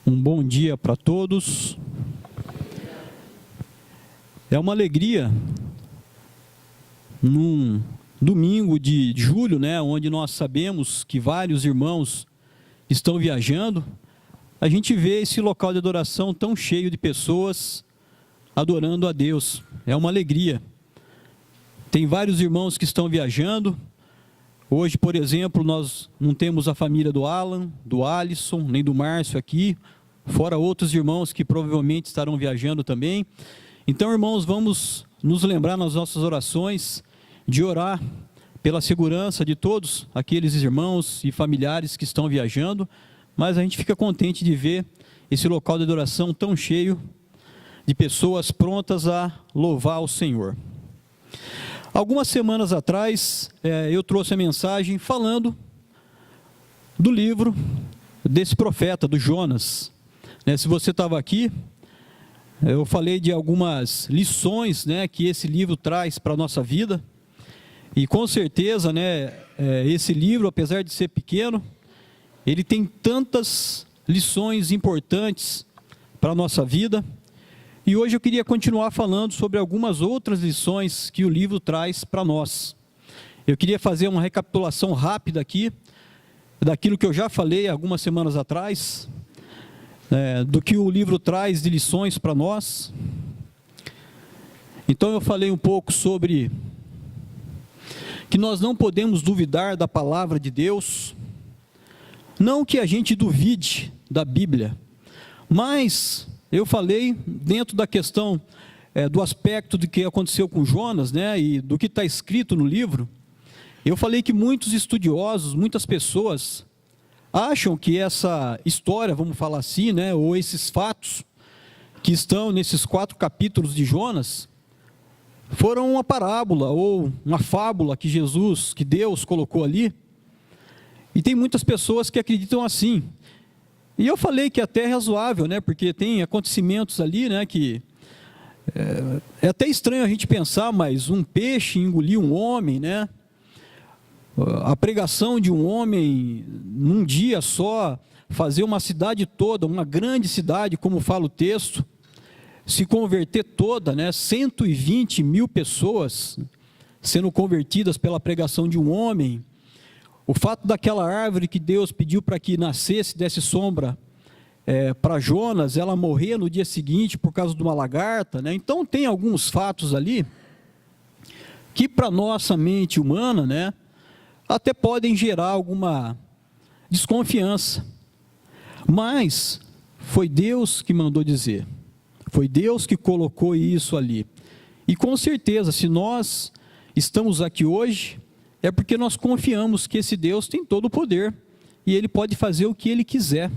Um bom dia para todos. É uma alegria, num domingo de julho, onde nós sabemos que vários irmãos estão viajando, a gente vê esse local de adoração tão cheio de pessoas adorando a Deus. É uma alegria. Tem vários irmãos que estão viajando. Hoje, por exemplo, nós não temos a família do Alan, do Alisson, nem do Márcio aqui, fora outros irmãos que provavelmente estarão viajando também. Então, irmãos, vamos nos lembrar nas nossas orações de orar pela segurança de todos aqueles irmãos e familiares que estão viajando, mas a gente fica contente de ver esse local de adoração tão cheio de pessoas prontas a louvar o Senhor. Algumas semanas atrás, eu trouxe a mensagem falando do livro desse profeta, do Jonas. Se você estava aqui, eu falei de algumas lições que esse livro traz para a nossa vida. E com certeza, esse livro, apesar de ser pequeno, ele tem tantas lições importantes para a nossa vida. E hoje eu queria continuar falando sobre algumas outras lições que o livro traz para nós. Eu queria fazer uma recapitulação rápida aqui, daquilo que eu já falei algumas semanas atrás, do que o livro traz de lições para nós. Então eu falei um pouco sobre que nós não podemos duvidar da palavra de Deus, não que a gente duvide da Bíblia, mas eu falei dentro da questão do aspecto do que aconteceu com Jonas, e do que está escrito no livro. Eu falei que muitos estudiosos, muitas pessoas acham que essa história, vamos falar assim, ou esses fatos que estão nesses 4 capítulos de Jonas, foram uma parábola ou uma fábula que Deus colocou ali. E tem muitas pessoas que acreditam assim. E eu falei que até é razoável, porque tem acontecimentos ali, que é até estranho a gente pensar, mas um peixe engoliu um homem, a pregação de um homem num dia só, fazer uma cidade toda, uma grande cidade, como fala o texto, se converter toda, 120 mil pessoas sendo convertidas pela pregação de um homem. O fato daquela árvore que Deus pediu para que nascesse, desse sombra para Jonas, ela morrer no dia seguinte por causa de uma lagarta. Então tem alguns fatos ali que para nossa mente humana, até podem gerar alguma desconfiança. Mas foi Deus que mandou dizer. Foi Deus que colocou isso ali. E com certeza, se nós estamos aqui hoje, é porque nós confiamos que esse Deus tem todo o poder e Ele pode fazer o que Ele quiser.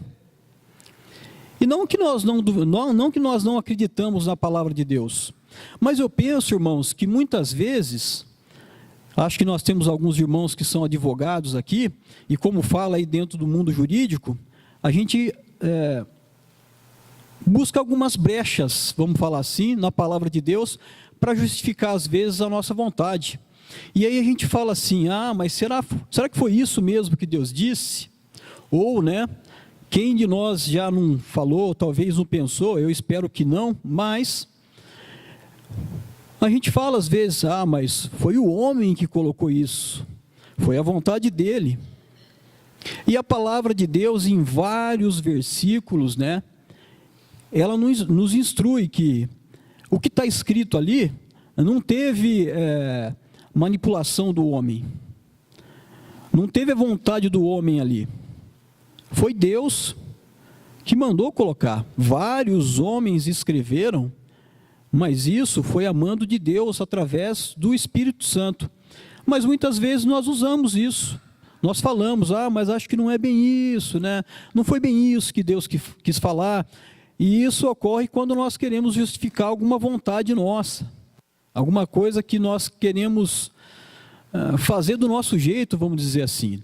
E não que nós não acreditamos na palavra de Deus, mas eu penso, irmãos, que muitas vezes, acho que nós temos alguns irmãos que são advogados aqui, e como fala aí dentro do mundo jurídico, a gente busca algumas brechas, vamos falar assim, na palavra de Deus, para justificar às vezes a nossa vontade. E aí a gente fala assim, mas será que foi isso mesmo que Deus disse? Ou, quem de nós já não falou, talvez não pensou, eu espero que não, mas a gente fala às vezes, mas foi o homem que colocou isso, foi a vontade dele. E a palavra de Deus em vários versículos, ela nos instrui que o que está escrito ali não teve manipulação do homem, não teve a vontade do homem ali, foi Deus que mandou colocar. Vários homens escreveram, mas isso foi a mando de Deus através do Espírito Santo. Mas muitas vezes nós usamos isso, nós falamos, mas acho que não é bem isso, não foi bem isso que Deus quis falar. E isso ocorre quando nós queremos justificar alguma vontade nossa, alguma coisa que nós queremos fazer do nosso jeito, vamos dizer assim.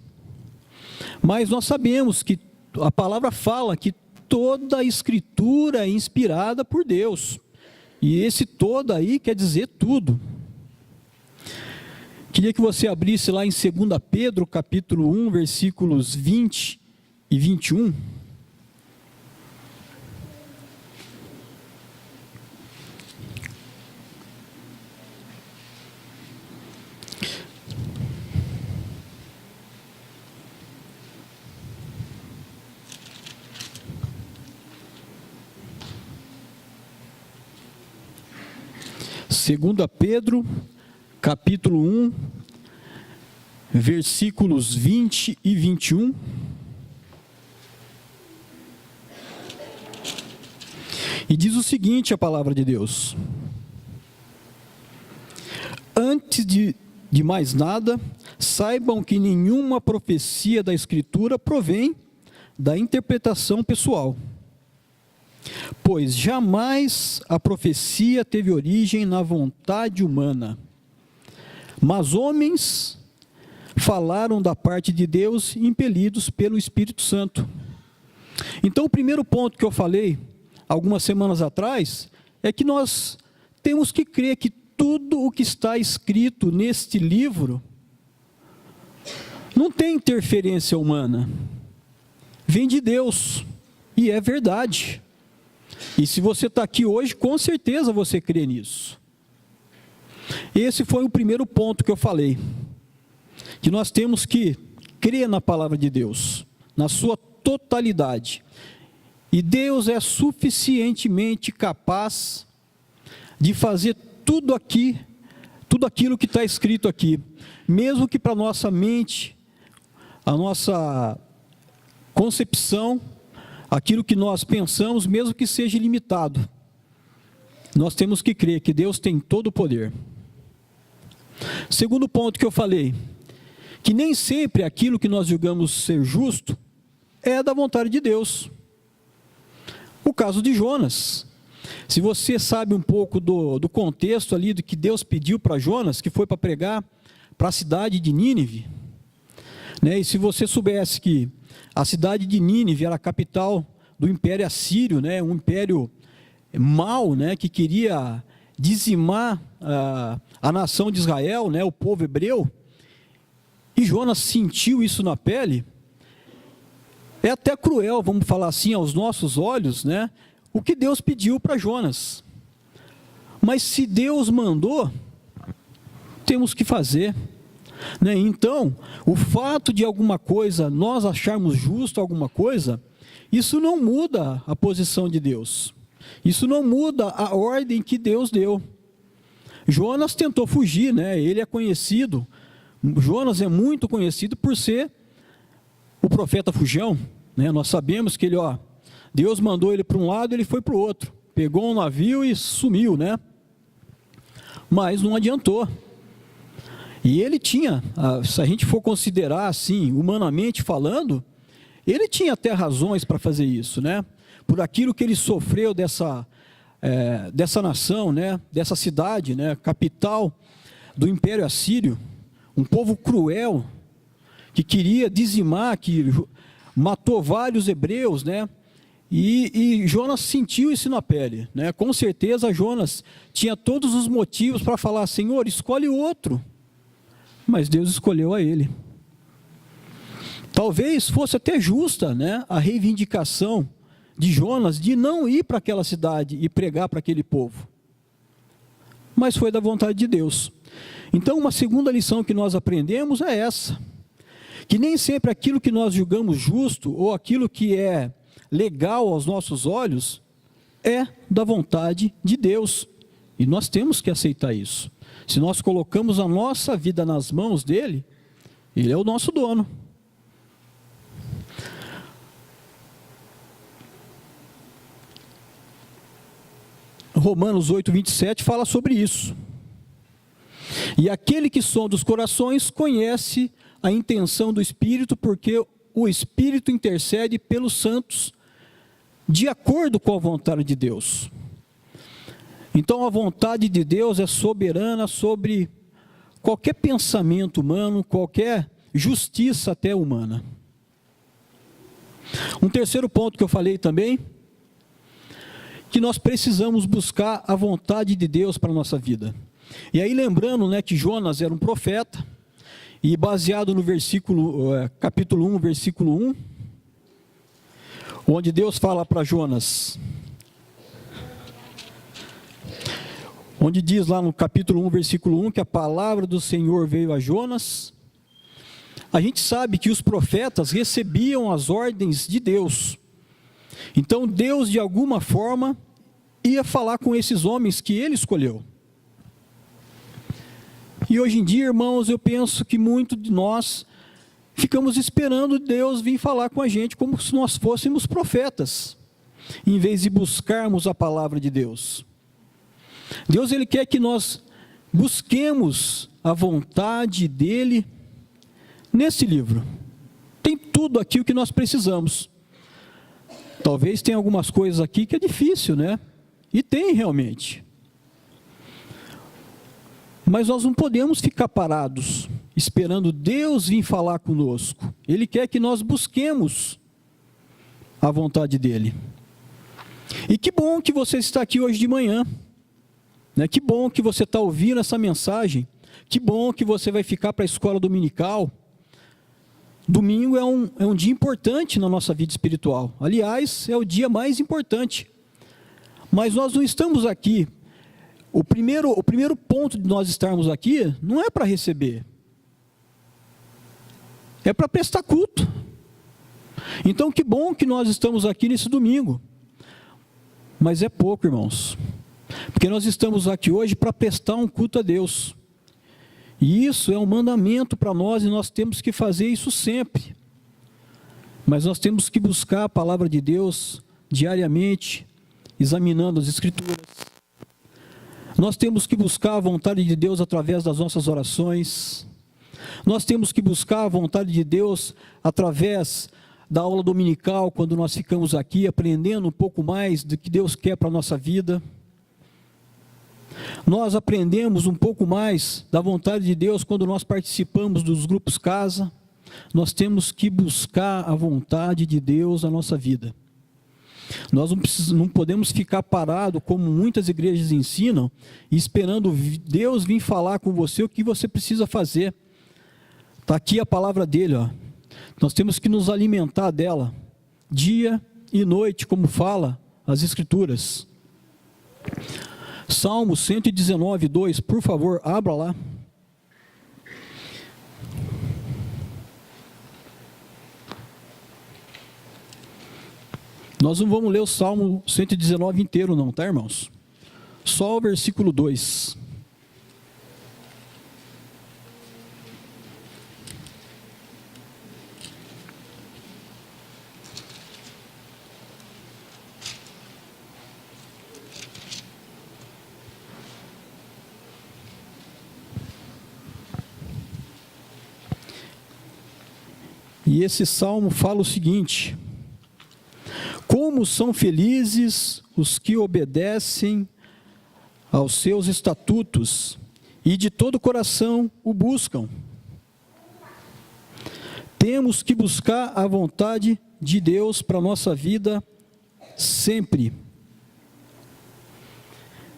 Mas nós sabemos que a palavra fala que toda a Escritura é inspirada por Deus. E esse todo aí quer dizer tudo. Queria que você abrisse lá em 2 Pedro, capítulo 1, versículos 20 e 21. 2 Pedro, capítulo 1, versículos 20 e 21. E diz o seguinte a palavra de Deus: antes de mais nada, saibam que nenhuma profecia da Escritura provém da interpretação pessoal, pois jamais a profecia teve origem na vontade humana, mas homens falaram da parte de Deus, impelidos pelo Espírito Santo. Então, o primeiro ponto que eu falei algumas semanas atrás é que nós temos que crer que tudo o que está escrito neste livro não tem interferência humana, vem de Deus, e é verdade. E se você está aqui hoje, com certeza você crê nisso. Esse foi o primeiro ponto que eu falei, que nós temos que crer na palavra de Deus, na sua totalidade. E Deus é suficientemente capaz de fazer tudo aquilo que está escrito aqui, mesmo que para a nossa mente, a nossa concepção, aquilo que nós pensamos, mesmo que seja limitado, nós temos que crer que Deus tem todo o poder. Segundo ponto que eu falei, que nem sempre aquilo que nós julgamos ser justo é da vontade de Deus. O caso de Jonas. Se você sabe um pouco do contexto ali, do que Deus pediu para Jonas, que foi para pregar para a cidade de Nínive, né? E se você soubesse que a cidade de Nínive era a capital do Império Assírio, né? Um império mau, né? Que queria dizimar a nação de Israel, né? O povo hebreu, e Jonas sentiu isso na pele. É até cruel, vamos falar assim, aos nossos olhos, né? O que Deus pediu para Jonas. Mas se Deus mandou, temos que fazer, né? Então, o fato de alguma coisa, nós acharmos justo alguma coisa, isso não muda a posição de Deus. Isso não muda a ordem que Deus deu. Jonas tentou fugir, né? Ele é conhecido, Jonas é muito conhecido por ser o profeta fujão, né? Nós sabemos que ele, Deus mandou ele para um lado, ele foi para o outro, pegou um navio e sumiu, né? Mas não adiantou. E ele tinha, se a gente for considerar assim, humanamente falando, ele tinha até razões para fazer isso, né? Por aquilo que ele sofreu dessa nação, né? Dessa cidade, né? Capital do Império Assírio, um povo cruel, que queria dizimar, que matou vários hebreus, né? E Jonas sentiu isso na pele, né? Com certeza Jonas tinha todos os motivos para falar: Senhor, escolhe outro. Mas Deus escolheu a ele. Talvez fosse até justa, né, a reivindicação de Jonas de não ir para aquela cidade e pregar para aquele povo. Mas foi da vontade de Deus. Então, uma segunda lição que nós aprendemos é essa: que nem sempre aquilo que nós julgamos justo, ou aquilo que é legal aos nossos olhos, é da vontade de Deus. E nós temos que aceitar isso. Se nós colocamos a nossa vida nas mãos dele, ele é o nosso dono. Romanos 8, 27 fala sobre isso. E aquele que sonda os corações conhece a intenção do Espírito, porque o Espírito intercede pelos santos de acordo com a vontade de Deus. Então a vontade de Deus é soberana sobre qualquer pensamento humano, qualquer justiça até humana. Um terceiro ponto que eu falei também, que nós precisamos buscar a vontade de Deus para a nossa vida. E aí lembrando, né, que Jonas era um profeta, e baseado no capítulo 1, versículo 1, onde Deus fala para Jonas, onde diz lá no capítulo 1, versículo 1, que a palavra do Senhor veio a Jonas. A gente sabe que os profetas recebiam as ordens de Deus. Então Deus, de alguma forma, ia falar com esses homens que ele escolheu. E hoje em dia, irmãos, eu penso que muito de nós ficamos esperando Deus vir falar com a gente como se nós fôssemos profetas, em vez de buscarmos a palavra de Deus. Deus, Ele quer que nós busquemos a vontade dEle nesse livro. Tem tudo aqui o que nós precisamos. Talvez tenha algumas coisas aqui que é difícil, né? E tem realmente. Mas nós não podemos ficar parados, esperando Deus vir falar conosco. Ele quer que nós busquemos a vontade dEle. E que bom que você está aqui hoje de manhã. Né? Que bom que você está ouvindo essa mensagem. Que bom que você vai ficar para a escola dominical. Domingo é um dia importante na nossa vida espiritual. Aliás, é o dia mais importante. Mas nós não estamos aqui. O primeiro ponto de nós estarmos aqui não é para receber. É para prestar culto. Então, que bom que nós estamos aqui nesse domingo. Mas é pouco, irmãos. Porque nós estamos aqui hoje para prestar um culto a Deus. E isso é um mandamento para nós e nós temos que fazer isso sempre. Mas nós temos que buscar a palavra de Deus diariamente, examinando as Escrituras. Nós temos que buscar a vontade de Deus através das nossas orações. Nós temos que buscar a vontade de Deus através da aula dominical, quando nós ficamos aqui aprendendo um pouco mais do que Deus quer para a nossa vida. Nós aprendemos um pouco mais da vontade de Deus quando nós participamos dos grupos casa. Nós temos que buscar a vontade de Deus na nossa vida. Nós não podemos ficar parados, como muitas igrejas ensinam, esperando Deus vir falar com você o que você precisa fazer. Está aqui a palavra dele, ó. Nós temos que nos alimentar dela, dia e noite, como fala as Escrituras. Salmo 119, 2, por favor, abra lá. Nós não vamos ler o Salmo 119 inteiro não, tá, irmãos? Só o versículo 2. E esse salmo fala o seguinte: como são felizes os que obedecem aos seus estatutos e de todo o coração o buscam. Temos que buscar a vontade de Deus para a nossa vida sempre.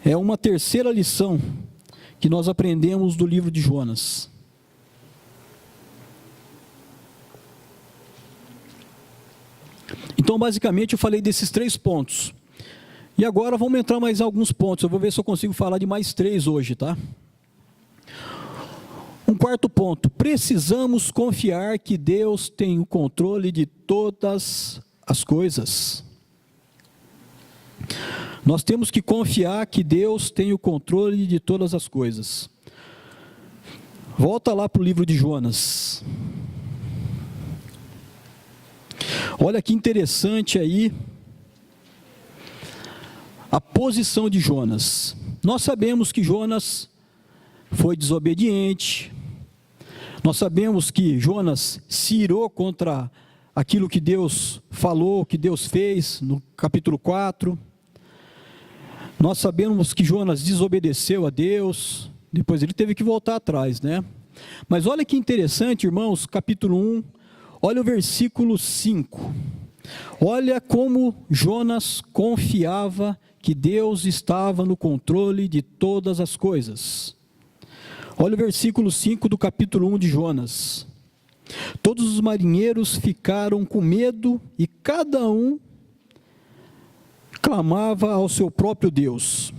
É uma terceira lição que nós aprendemos do livro de Jonas. Então, basicamente, eu falei desses 3 pontos. E agora vamos entrar mais em alguns pontos. Eu vou ver se eu consigo falar de mais 3 hoje, tá? Um quarto ponto. Precisamos confiar que Deus tem o controle de todas as coisas. Nós temos que confiar que Deus tem o controle de todas as coisas. Volta lá para o livro de Jonas. Olha que interessante aí a posição de Jonas. Nós sabemos que Jonas foi desobediente. Nós sabemos que Jonas se irou contra aquilo que Deus falou, que Deus fez no capítulo 4. Nós sabemos que Jonas desobedeceu a Deus. Depois ele teve que voltar atrás, né? Mas olha que interessante, irmãos, capítulo 1. Olha o versículo 5. Olha como Jonas confiava que Deus estava no controle de todas as coisas. Olha o versículo 5 do capítulo 1 de Jonas. Todos os marinheiros ficaram com medo e cada um clamava ao seu próprio Deus.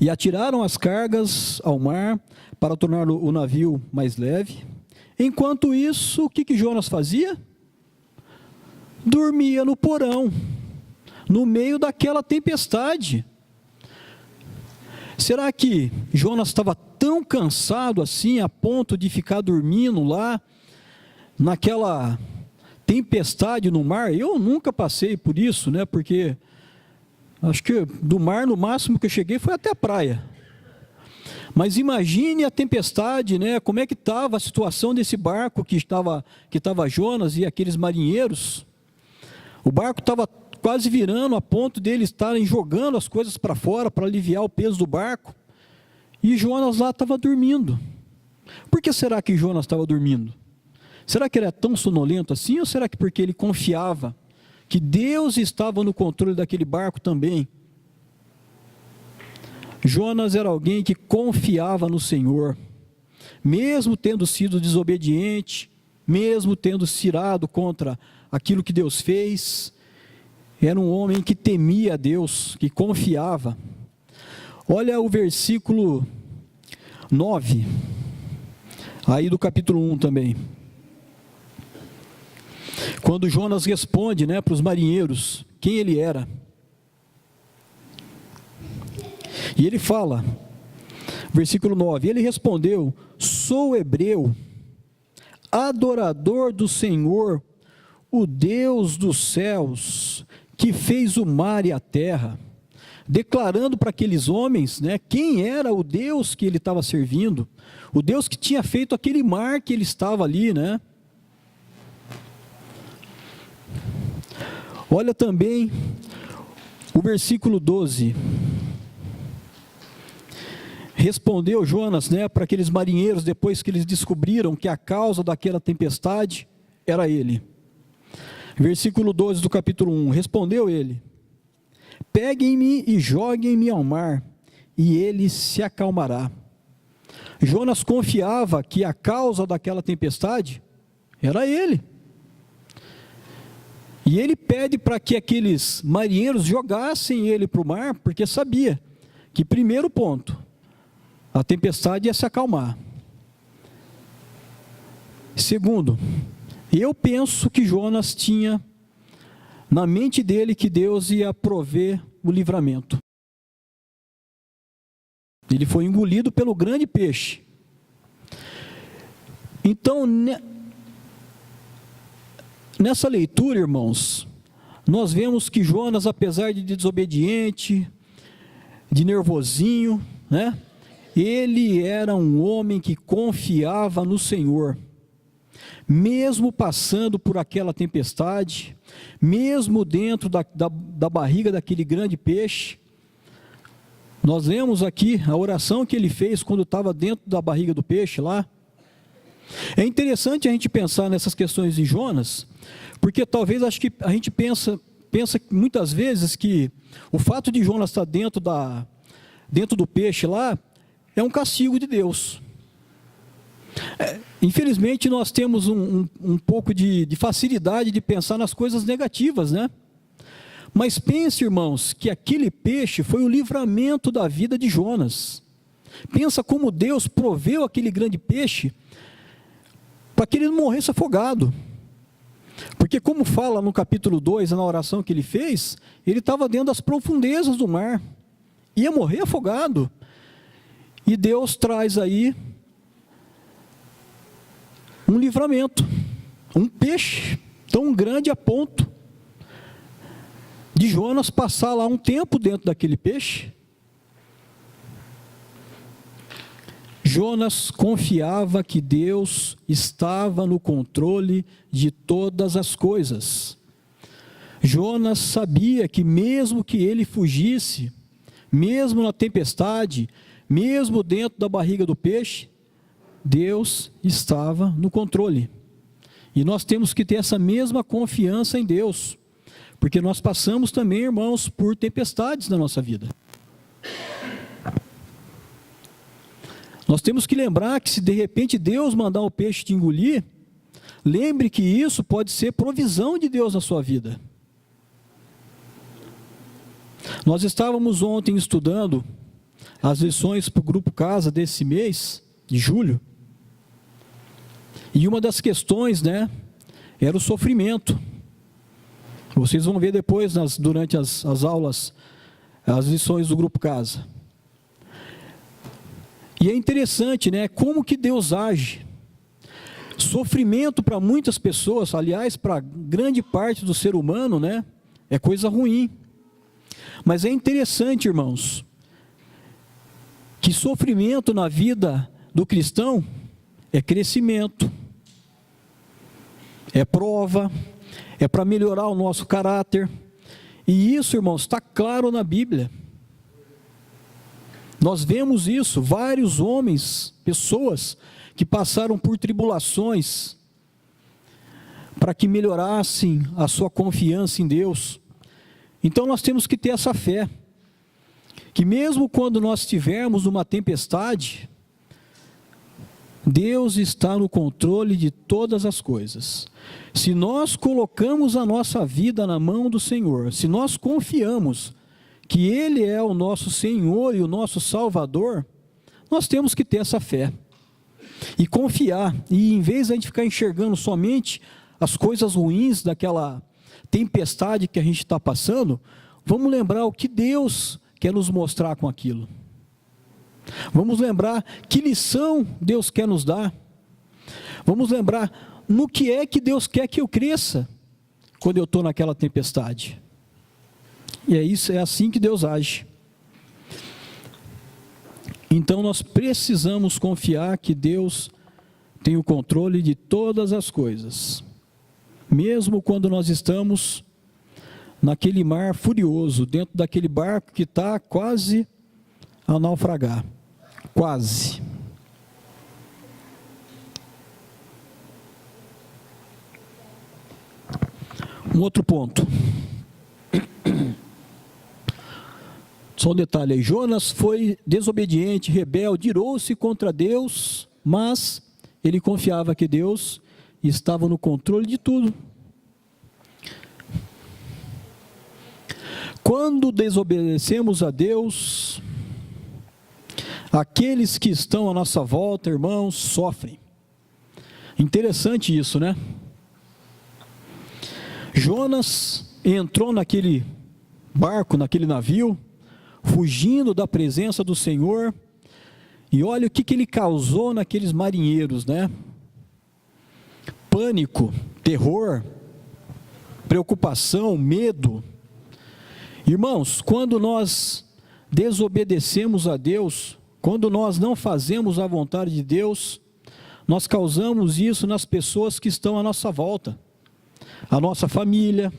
E atiraram as cargas ao mar para tornar o navio mais leve. Enquanto isso, o que Jonas fazia? Dormia no porão, no meio daquela tempestade. Será que Jonas estava tão cansado assim, a ponto de ficar dormindo lá, naquela tempestade no mar. Eu nunca passei por isso, né? Porque acho que do mar, no máximo que eu cheguei foi até a praia. Mas imagine a tempestade, né? Como é que estava a situação desse barco que estava Jonas e aqueles marinheiros. O barco estava quase virando, a ponto deles estarem jogando as coisas para fora para aliviar o peso do barco. E Jonas lá estava dormindo. Por que será que Jonas estava dormindo? Será que ele era tão sonolento assim, ou será que porque ele confiava que Deus estava no controle daquele barco também? Jonas era alguém que confiava no Senhor, mesmo tendo sido desobediente, mesmo tendo se irado contra aquilo que Deus fez. Era um homem que temia a Deus, que confiava. Olha o versículo 9, aí do capítulo 1 também. Quando Jonas responde, né, para os marinheiros quem ele era. E ele fala, versículo 9, ele respondeu: sou hebreu, adorador do Senhor, o Deus dos céus, que fez o mar e a terra. Declarando para aqueles homens, né, quem era o Deus que ele estava servindo, o Deus que tinha feito aquele mar que ele estava ali, né? Olha também o versículo 12. Respondeu Jonas, né, para aqueles marinheiros, depois que eles descobriram que a causa daquela tempestade era ele. Versículo 12 do capítulo 1, respondeu ele: peguem-me e joguem-me ao mar, e ele se acalmará. Jonas confiava que a causa daquela tempestade era ele. E ele pede para que aqueles marinheiros jogassem ele para o mar, porque sabia que, primeiro ponto, a tempestade ia se acalmar. Segundo, eu penso que Jonas tinha na mente dele que Deus ia prover o livramento. Ele foi engolido pelo grande peixe. Então, nessa leitura, irmãos, nós vemos que Jonas, apesar de desobediente, de nervosinho, né? Ele era um homem que confiava no Senhor. Mesmo passando por aquela tempestade, mesmo dentro da barriga daquele grande peixe, nós vemos aqui a oração que ele fez quando estava dentro da barriga do peixe lá. É interessante a gente pensar nessas questões de Jonas, porque talvez acho que a gente pensa muitas vezes que o fato de Jonas estar dentro do peixe lá é um castigo de Deus. Infelizmente nós temos um pouco de facilidade de pensar nas coisas negativas, né? Mas pense, irmãos, que aquele peixe foi o livramento da vida de Jonas. Pensa como Deus proveu aquele grande peixe para que ele não morresse afogado. Porque como fala no capítulo 2, na oração que ele fez, ele estava dentro das profundezas do mar, ia morrer afogado. E Deus traz aí um livramento, um peixe tão grande a ponto de Jonas passar lá um tempo dentro daquele peixe. Jonas confiava que Deus estava no controle de todas as coisas. Jonas sabia que mesmo que ele fugisse, mesmo na tempestade, mesmo dentro da barriga do peixe, Deus estava no controle. E nós temos que ter essa mesma confiança em Deus, porque nós passamos também, irmãos, por tempestades na nossa vida. Nós temos que lembrar que se de repente Deus mandar o peixe te engolir, lembre que isso pode ser provisão de Deus na sua vida. Nós estávamos ontem estudando as lições para o Grupo Casa desse mês, de julho, e uma das questões, né, era o sofrimento. Vocês vão ver depois, durante as aulas, as lições do Grupo Casa. E é interessante, né? Como que Deus age. Sofrimento para muitas pessoas, aliás, para grande parte do ser humano, né? É coisa ruim. Mas é interessante, irmãos, que sofrimento na vida do cristão é crescimento, é prova, é para melhorar o nosso caráter. E isso, irmãos, está claro na Bíblia. Nós vemos isso, vários homens, pessoas que passaram por tribulações para que melhorassem a sua confiança em Deus. Então nós temos que ter essa fé, que mesmo quando nós estivermos numa tempestade, Deus está no controle de todas as coisas. Se nós colocamos a nossa vida na mão do Senhor, se nós confiamos que Ele é o nosso Senhor e o nosso Salvador, nós temos que ter essa fé e confiar, e em vez de a gente ficar enxergando somente as coisas ruins daquela tempestade que a gente está passando, vamos lembrar o que Deus quer nos mostrar com aquilo. Vamos lembrar que lição Deus quer nos dar. Vamos lembrar no que é que Deus quer que eu cresça quando eu estou naquela tempestade. E é isso, é assim que Deus age. Então nós precisamos confiar que Deus tem o controle de todas as coisas, mesmo quando nós estamos naquele mar furioso, dentro daquele barco que está quase a naufragar, quase. Um outro ponto. Só um detalhe aí, Jonas foi desobediente, rebelde, irou-se contra Deus, mas ele confiava que Deus estava no controle de tudo. Quando desobedecemos a Deus, aqueles que estão à nossa volta, irmãos, sofrem. Interessante isso, né? Jonas entrou naquele barco, naquele navio, fugindo da presença do Senhor, e olha o que ele causou naqueles marinheiros, né? Pânico, terror, preocupação, medo. Irmãos, quando nós desobedecemos a Deus, quando nós não fazemos a vontade de Deus, nós causamos isso nas pessoas que estão à nossa volta, a nossa família,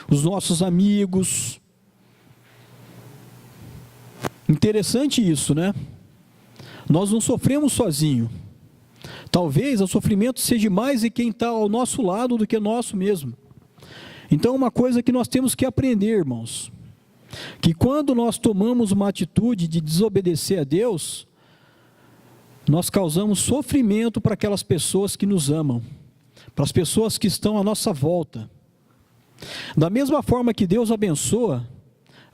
os nossos amigos. Interessante isso, né? Nós não sofremos sozinhos. Talvez o sofrimento seja mais de quem está ao nosso lado do que nosso mesmo. Então, uma coisa que nós temos que aprender, irmãos, que quando nós tomamos uma atitude de desobedecer a Deus, nós causamos sofrimento para aquelas pessoas que nos amam, para as pessoas que estão à nossa volta. Da mesma forma que Deus abençoa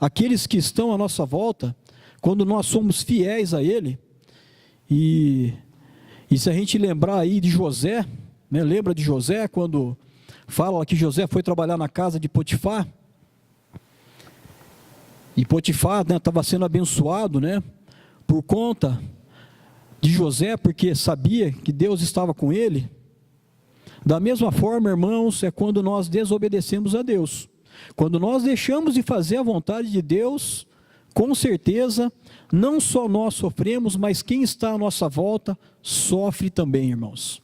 aqueles que estão à nossa volta, quando nós somos fiéis a Ele, e se a gente lembrar aí de José, né, lembra de José, quando fala que José foi trabalhar na casa de Potifar, e Potifar estava sendo abençoado, né, por conta de José, porque sabia que Deus estava com ele. Da mesma forma, irmãos, é quando nós desobedecemos a Deus. Quando nós deixamos de fazer a vontade de Deus, com certeza, não só nós sofremos, mas quem está à nossa volta sofre também, irmãos.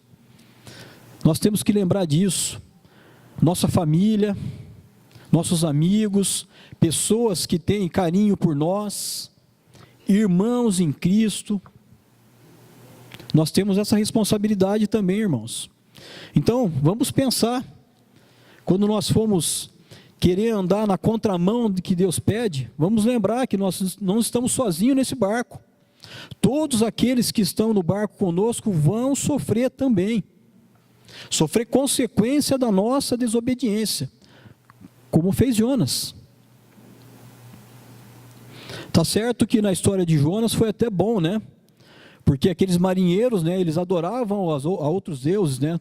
Nós temos que lembrar disso. Nossa família, nossos amigos, pessoas que têm carinho por nós, irmãos em Cristo, nós temos essa responsabilidade também, irmãos. Então, vamos pensar, quando nós formos querer andar na contramão do que Deus pede, vamos lembrar que nós não estamos sozinhos nesse barco. Todos aqueles que estão no barco conosco vão sofrer também. Sofrer consequência da nossa desobediência, como fez Jonas. Tá certo que na história de Jonas foi até bom, né? Porque aqueles marinheiros, né, eles adoravam a outros deuses, né?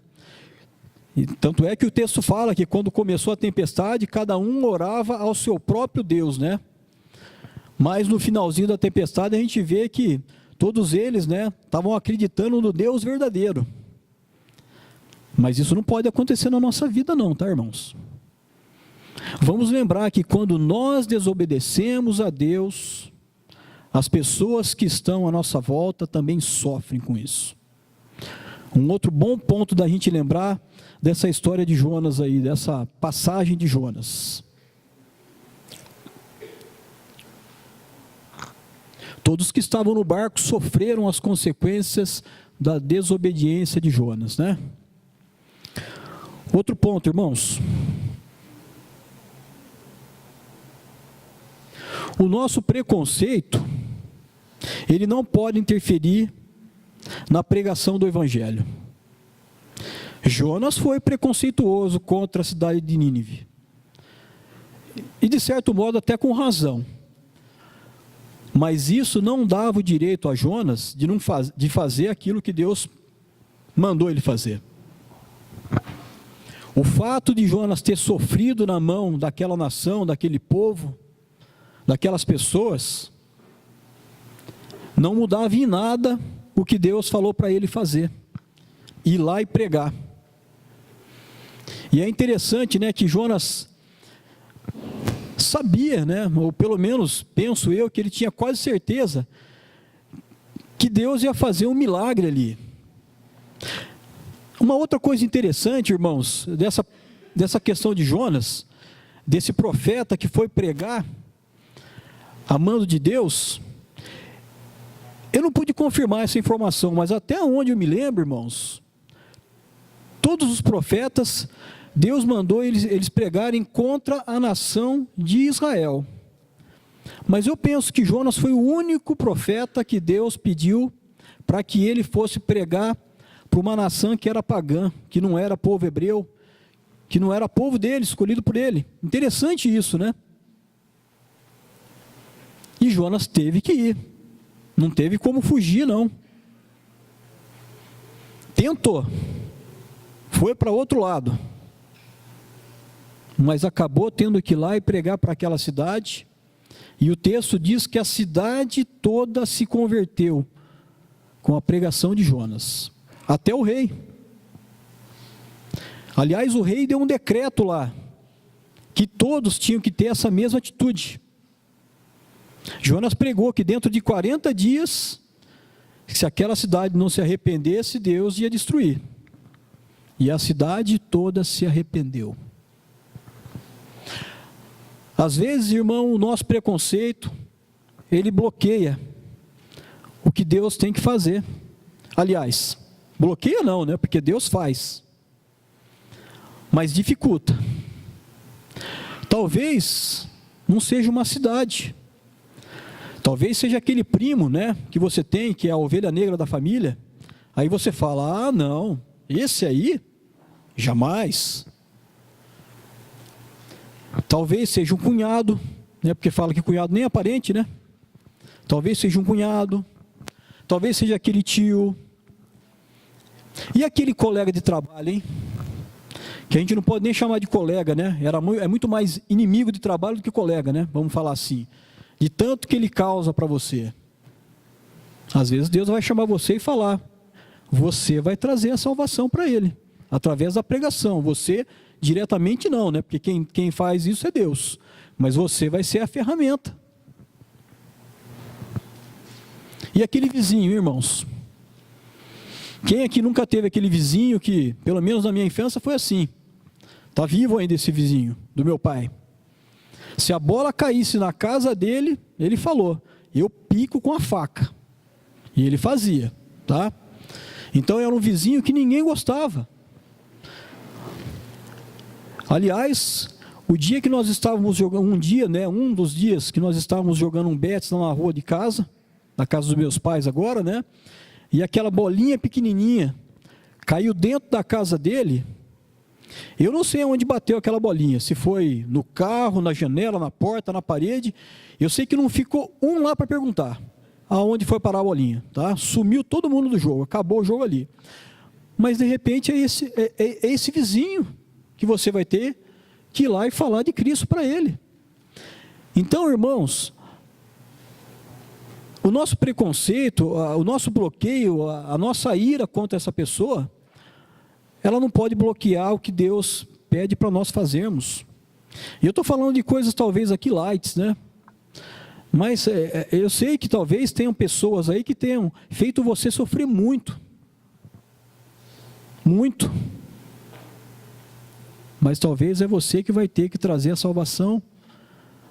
E tanto é que o texto fala que quando começou a tempestade, cada um orava ao seu próprio Deus, né? Mas no finalzinho da tempestade a gente vê que todos eles, né, estavam acreditando no Deus verdadeiro. Mas isso não pode acontecer na nossa vida não, tá, irmãos? Vamos lembrar que quando nós desobedecemos a Deus, as pessoas que estão à nossa volta também sofrem com isso. Um outro bom ponto da gente lembrar dessa história de Jonas aí, dessa passagem de Jonas. Todos que estavam no barco sofreram as consequências da desobediência de Jonas, né? Outro ponto, irmãos. O nosso preconceito, ele não pode interferir na pregação do Evangelho. Jonas foi preconceituoso contra a cidade de Nínive. E de certo modo até com razão. Mas isso não dava o direito a Jonas de fazer aquilo que Deus mandou ele fazer. O fato de Jonas ter sofrido na mão daquela nação, daquele povo, daquelas pessoas, não mudava em nada o que Deus falou para ele fazer, ir lá e pregar. E é interessante, né, que Jonas sabia, né, ou pelo menos penso eu, que ele tinha quase certeza que Deus ia fazer um milagre ali. Uma outra coisa interessante, irmãos, dessa questão de Jonas, desse profeta que foi pregar a mando de Deus, eu não pude confirmar essa informação, mas até onde eu me lembro, irmãos, todos os profetas, Deus mandou eles pregarem contra a nação de Israel. Mas eu penso que Jonas foi o único profeta que Deus pediu para que ele fosse pregar para uma nação que era pagã, que não era povo hebreu, que não era povo dele, escolhido por ele. Interessante isso, né? E Jonas teve que ir, não teve como fugir não. Tentou, foi para outro lado, mas acabou tendo que ir lá e pregar para aquela cidade, e o texto diz que a cidade toda se converteu com a pregação de Jonas, até o rei. Aliás, o rei deu um decreto lá, que todos tinham que ter essa mesma atitude. Jonas pregou que dentro de 40 dias, se aquela cidade não se arrependesse, Deus ia destruir. E a cidade toda se arrependeu. Às vezes, irmão, o nosso preconceito, ele bloqueia o que Deus tem que fazer. Aliás, bloqueia não, né? Porque Deus faz. Mas dificulta. Talvez não seja uma cidade. Talvez seja aquele primo, né, que você tem, que é a ovelha negra da família. Aí você fala, ah não, esse aí, jamais. Talvez seja um cunhado, né, porque fala que cunhado nem é parente, né? Talvez seja um cunhado, talvez seja aquele tio. E aquele colega de trabalho, hein? Que a gente não pode nem chamar de colega, né? É muito mais inimigo de trabalho do que colega, né? Vamos falar assim. De tanto que ele causa para você. Às vezes Deus vai chamar você e falar, você vai trazer a salvação para ele, através da pregação. Você diretamente não, né? Porque quem faz isso é Deus, mas você vai ser a ferramenta. E aquele vizinho, irmãos, quem aqui nunca teve aquele vizinho que, pelo menos na minha infância foi assim, está vivo ainda esse vizinho, do meu pai. Se a bola caísse na casa dele, ele falou, eu pico com a faca. E ele fazia, tá? Então era um vizinho que ninguém gostava. Aliás, o dia que nós estávamos jogando, um dos dias que nós estávamos jogando um betis na rua de casa, na casa dos meus pais agora, né? E aquela bolinha pequenininha caiu dentro da casa dele. Eu não sei onde bateu aquela bolinha, se foi no carro, na janela, na porta, na parede. Eu sei que não ficou um lá para perguntar aonde foi parar a bolinha, tá? Sumiu todo mundo do jogo, acabou o jogo ali. Mas de repente é esse vizinho que você vai ter que ir lá e falar de Cristo para ele. Então, irmãos, o nosso preconceito, o nosso bloqueio, a nossa ira contra essa pessoa, ela não pode bloquear o que Deus pede para nós fazermos. E eu estou falando de coisas talvez aqui light, né? Mas eu sei que talvez tenham pessoas aí que tenham feito você sofrer muito. Muito. Mas talvez é você que vai ter que trazer a salvação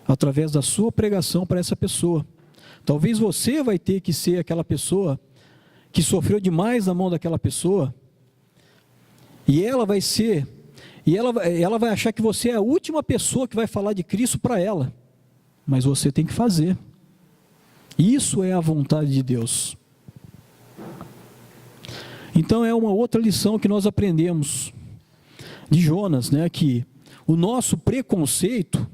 através da sua pregação para essa pessoa. Talvez você vai ter que ser aquela pessoa que sofreu demais na mão daquela pessoa. E ela vai ser, ela vai achar que você é a última pessoa que vai falar de Cristo para ela. Mas você tem que fazer. Isso é a vontade de Deus. Então é uma outra lição que nós aprendemos de Jonas, né? Que o nosso preconceito,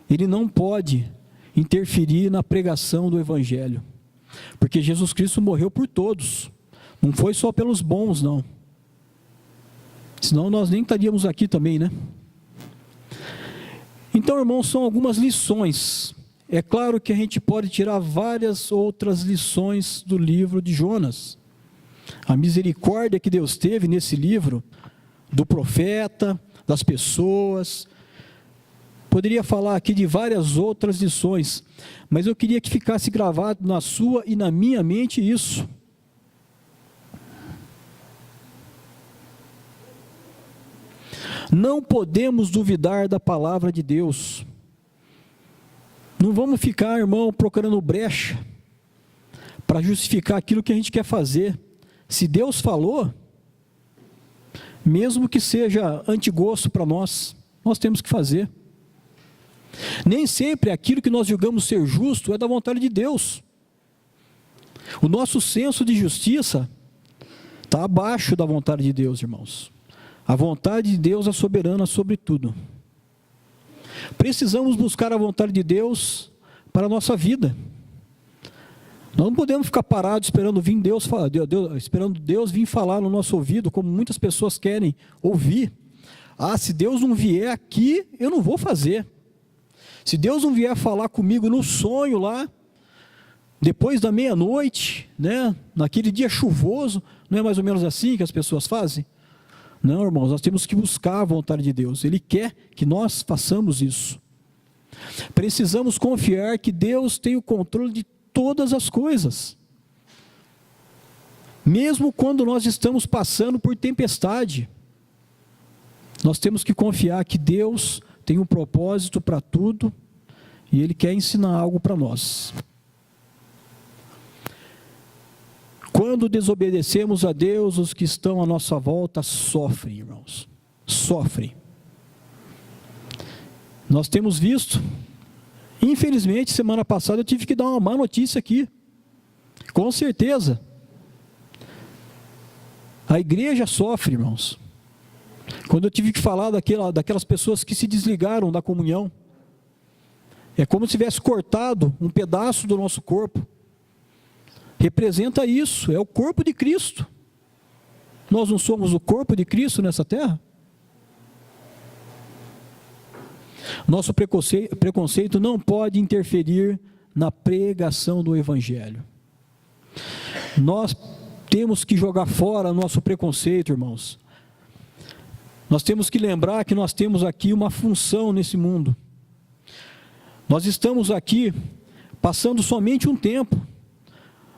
ele não pode interferir na pregação do Evangelho. Porque Jesus Cristo morreu por todos. Não foi só pelos bons, não. Senão nós nem estaríamos aqui também, né? Então, irmãos, são algumas lições. É claro que a gente pode tirar várias outras lições do livro de Jonas. A misericórdia que Deus teve nesse livro, do profeta, das pessoas. Poderia falar aqui de várias outras lições, mas eu queria que ficasse gravado na sua e na minha mente isso. Não podemos duvidar da palavra de Deus. Não vamos ficar, irmão, procurando brecha para justificar aquilo que a gente quer fazer. Se Deus falou, mesmo que seja antigosto para nós, nós temos que fazer. Nem sempre aquilo que nós julgamos ser justo é da vontade de Deus. O nosso senso de justiça está abaixo da vontade de Deus, irmãos. A vontade de Deus é soberana sobre tudo. Precisamos buscar a vontade de Deus para a nossa vida. Nós não podemos ficar parados esperando esperando Deus vir falar no nosso ouvido, como muitas pessoas querem ouvir. Ah, se Deus não vier aqui, eu não vou fazer. Se Deus não vier falar comigo no sonho lá, depois da meia-noite, né, naquele dia chuvoso, não é mais ou menos assim que as pessoas fazem? Não, irmãos, nós temos que buscar a vontade de Deus. Ele quer que nós façamos isso. Precisamos confiar que Deus tem o controle de todas as coisas. Mesmo quando nós estamos passando por tempestade, nós temos que confiar que Deus tem um propósito para tudo e Ele quer ensinar algo para nós. Quando desobedecemos a Deus, os que estão à nossa volta sofrem, irmãos. Sofrem. Nós temos visto, infelizmente, semana passada eu tive que dar uma má notícia aqui. Com certeza. A igreja sofre, irmãos. Quando eu tive que falar daquelas pessoas que se desligaram da comunhão. É como se tivesse cortado um pedaço do nosso corpo. Representa isso, é o corpo de Cristo. Nós não somos o corpo de Cristo nessa terra? Nosso preconceito não pode interferir na pregação do Evangelho. Nós temos que jogar fora nosso preconceito, irmãos. Nós temos que lembrar que nós temos aqui uma função nesse mundo. Nós estamos aqui passando somente um tempo.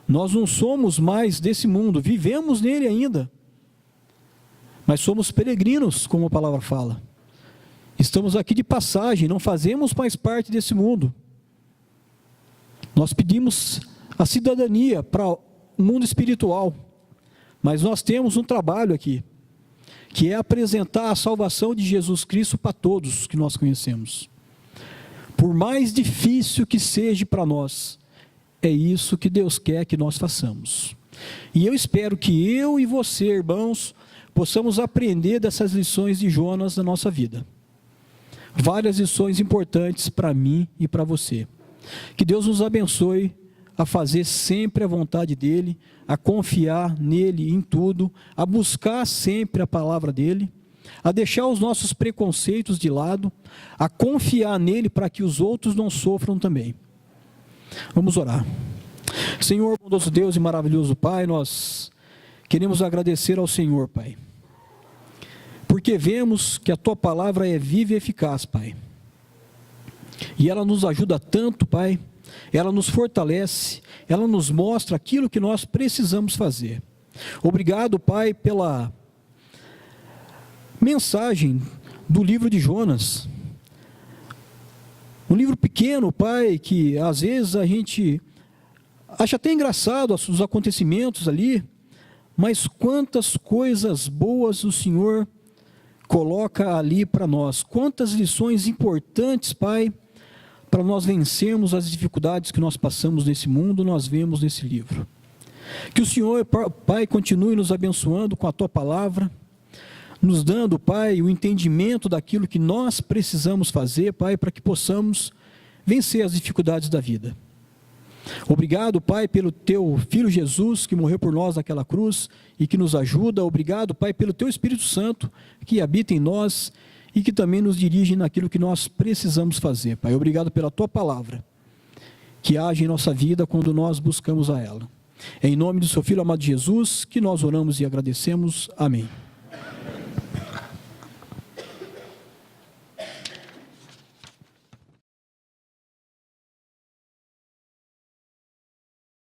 Nós não somos mais desse mundo, vivemos nele ainda. Mas somos peregrinos, como a palavra fala. Estamos aqui de passagem, não fazemos mais parte desse mundo. Nós pedimos a cidadania para o mundo espiritual. Mas nós temos um trabalho aqui, que é apresentar a salvação de Jesus Cristo para todos que nós conhecemos. Por mais difícil que seja para nós, é isso que Deus quer que nós façamos. E eu espero que eu e você, irmãos, possamos aprender dessas lições de Jonas na nossa vida. Várias lições importantes para mim e para você. Que Deus nos abençoe a fazer sempre a vontade dEle, a confiar nele em tudo, a buscar sempre a palavra dEle, a deixar os nossos preconceitos de lado, a confiar nele para que os outros não sofram também. Vamos orar. Senhor, bondoso Deus e maravilhoso Pai, nós queremos agradecer ao Senhor, Pai, porque vemos que a Tua palavra é viva e eficaz, Pai, e ela nos ajuda tanto, Pai, ela nos fortalece, ela nos mostra aquilo que nós precisamos fazer. Obrigado, Pai, pela mensagem do livro de Jonas, um livro pequeno, Pai, que às vezes a gente acha até engraçado os acontecimentos ali, mas quantas coisas boas o Senhor coloca ali para nós, quantas lições importantes, Pai, para nós vencermos as dificuldades que nós passamos nesse mundo, nós vemos nesse livro. Que o Senhor, Pai, continue nos abençoando com a Tua palavra, nos dando, Pai, o entendimento daquilo que nós precisamos fazer, Pai, para que possamos vencer as dificuldades da vida. Obrigado, Pai, pelo Teu Filho Jesus, que morreu por nós naquela cruz e que nos ajuda. Obrigado, Pai, pelo Teu Espírito Santo, que habita em nós e que também nos dirige naquilo que nós precisamos fazer, Pai. Obrigado pela Tua palavra, que age em nossa vida quando nós buscamos a ela. É em nome do Seu Filho amado Jesus que nós oramos e agradecemos. Amém.